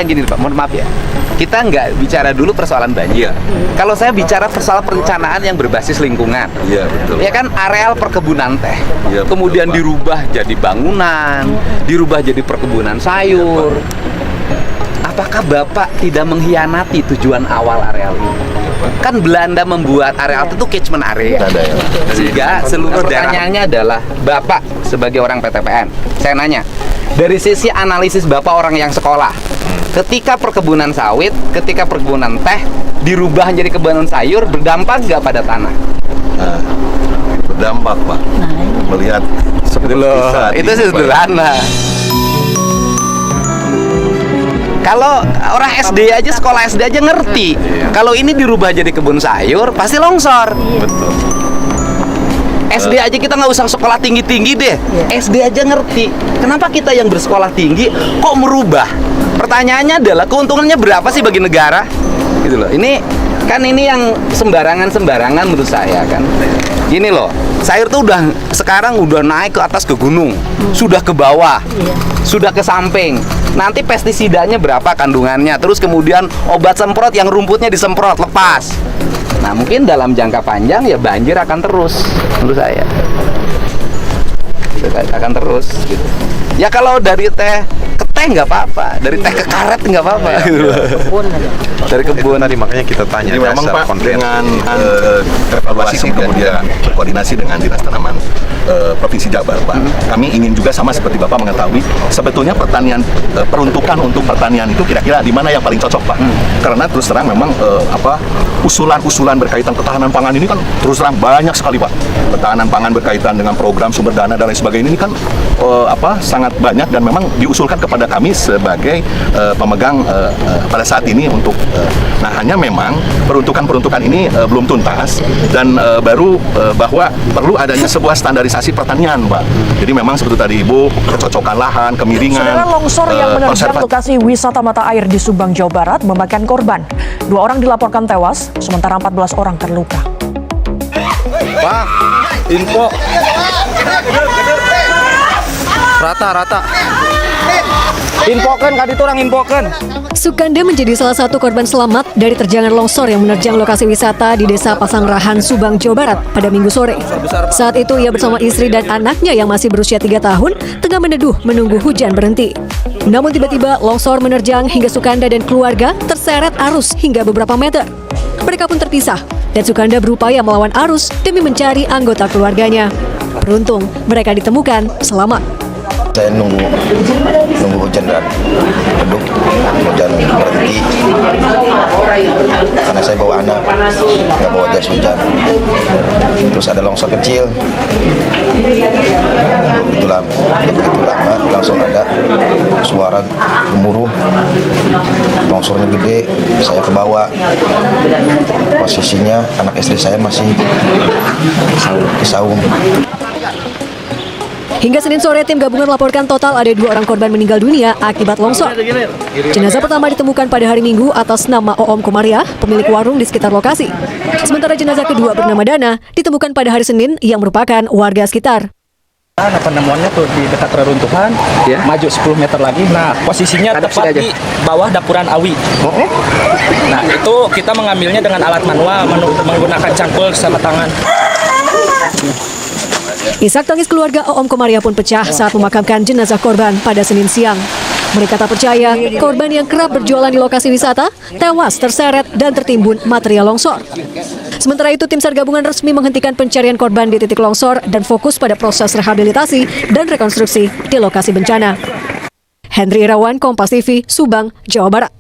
Gini Pak, mohon maaf ya, kita nggak bicara dulu persoalan banjir. Kalau saya bicara persoalan perencanaan yang berbasis lingkungan, Iya, betul. ya kan areal perkebunan teh, Iya, kemudian betul, Pak. dirubah jadi bangunan, dirubah jadi perkebunan sayur. Apakah Bapak tidak mengkhianati tujuan awal areal ini? Kan Belanda membuat areal itu catchment area. Ada ya. Sehingga seluruh pertanyaannya adalah, Bapak sebagai orang PTPN, saya nanya, dari sisi analisis Bapak orang yang sekolah, ketika perkebunan sawit, ketika perkebunan teh dirubah menjadi kebun sayur, berdampak nggak pada tanah? Nah, berdampak Pak. Melihat seperti saat Itu ini, Pak. sederhana. Kalau orang SD aja, sekolah SD aja ngerti. Kalau ini dirubah jadi kebun sayur, pasti longsor. Betul. SD aja kita nggak usah sekolah tinggi-tinggi deh. SD aja ngerti. Kenapa kita yang bersekolah tinggi kok merubah? Pertanyaannya adalah keuntungannya berapa sih bagi negara? Gitu loh. Ini kan ini yang sembarangan menurut saya kan. Gini loh, sayur tuh sekarang udah naik ke atas ke gunung, sudah ke bawah, sudah ke samping. Nanti pestisidanya berapa kandungannya? Terus kemudian obat semprot yang rumputnya disemprot lepas. Nah mungkin dalam jangka panjang ya banjir akan terus menurut saya. Akan terus gitu. Ya kalau dari teh ke teh nggak apa-apa, dari teh ke karet nggak apa-apa. Gitu. Dari kebun Tadi makanya kita tanya. Jadi memang dasar Pak konten. dengan evaluasi kemudian berkoordinasi dengan Dinas Tanaman Provinsi Jabar Pak, kami ingin juga sama seperti Bapak mengetahui sebetulnya pertanian peruntukan untuk pertanian itu kira-kira di mana yang paling cocok Pak. Karena terus terang memang usulan-usulan berkaitan ketahanan pangan ini kan terus terang banyak sekali Pak. Ketahanan pangan berkaitan dengan program sumber dana dan lain sebagainya ini kan sangat banyak dan memang diusulkan kepada kami sebagai pemegang pada saat ini untuk nah hanya memang peruntukan ini belum tuntas dan baru bahwa perlu adanya sebuah standarisasi pertanian Pak. Jadi memang seperti tadi Ibu, kecocokan lahan, kemiringan. Saudara, longsor yang menerjang lokasi wisata mata air di Subang, Jawa Barat memakan korban. 2 orang dilaporkan tewas, sementara 14 orang terluka. Pak, info. Rata. Infokan, kadi orang infokan. Sukanda menjadi salah satu korban selamat dari terjangan longsor yang menerjang lokasi wisata di Desa Pasangrahan, Subang, Jawa Barat pada Minggu sore. Saat itu ia bersama istri dan anaknya yang masih berusia 3 tahun tengah meneduh menunggu hujan berhenti. Namun tiba-tiba longsor menerjang hingga Sukanda dan keluarga terseret arus hingga beberapa meter. Mereka pun terpisah dan Sukanda berupaya melawan arus demi mencari anggota keluarganya. Beruntung mereka ditemukan selamat. Saya nunggu hujan dan redup, hujan berhenti karena saya bawa anak, nggak bawa jas hujan. Terus ada longsor kecil, begitu lama langsung ada suara gemuruh, longsornya gede, saya ke bawah. Posisinya anak istri saya masih di saung. Hingga Senin sore, tim gabungan melaporkan total ada 2 orang korban meninggal dunia akibat longsor. Jenazah pertama ditemukan pada hari Minggu atas nama Oom Komariah, pemilik warung di sekitar lokasi. Sementara jenazah kedua bernama Dana ditemukan pada hari Senin yang merupakan warga sekitar. Penemuannya tuh di dekat reruntuhan, maju 10 meter lagi. Nah, posisinya tepat di bawah dapuran awi. Nah, itu kita mengambilnya dengan alat manual, menggunakan cangkul sama tangan. Isak tangis keluarga Oom Komariah pun pecah saat memakamkan jenazah korban pada Senin siang. Mereka tak percaya korban yang kerap berjualan di lokasi wisata tewas terseret dan tertimbun material longsor. Sementara itu, tim SAR gabungan resmi menghentikan pencarian korban di titik longsor dan fokus pada proses rehabilitasi dan rekonstruksi di lokasi bencana. Henry Irawan, Kompas TV, Subang, Jawa Barat.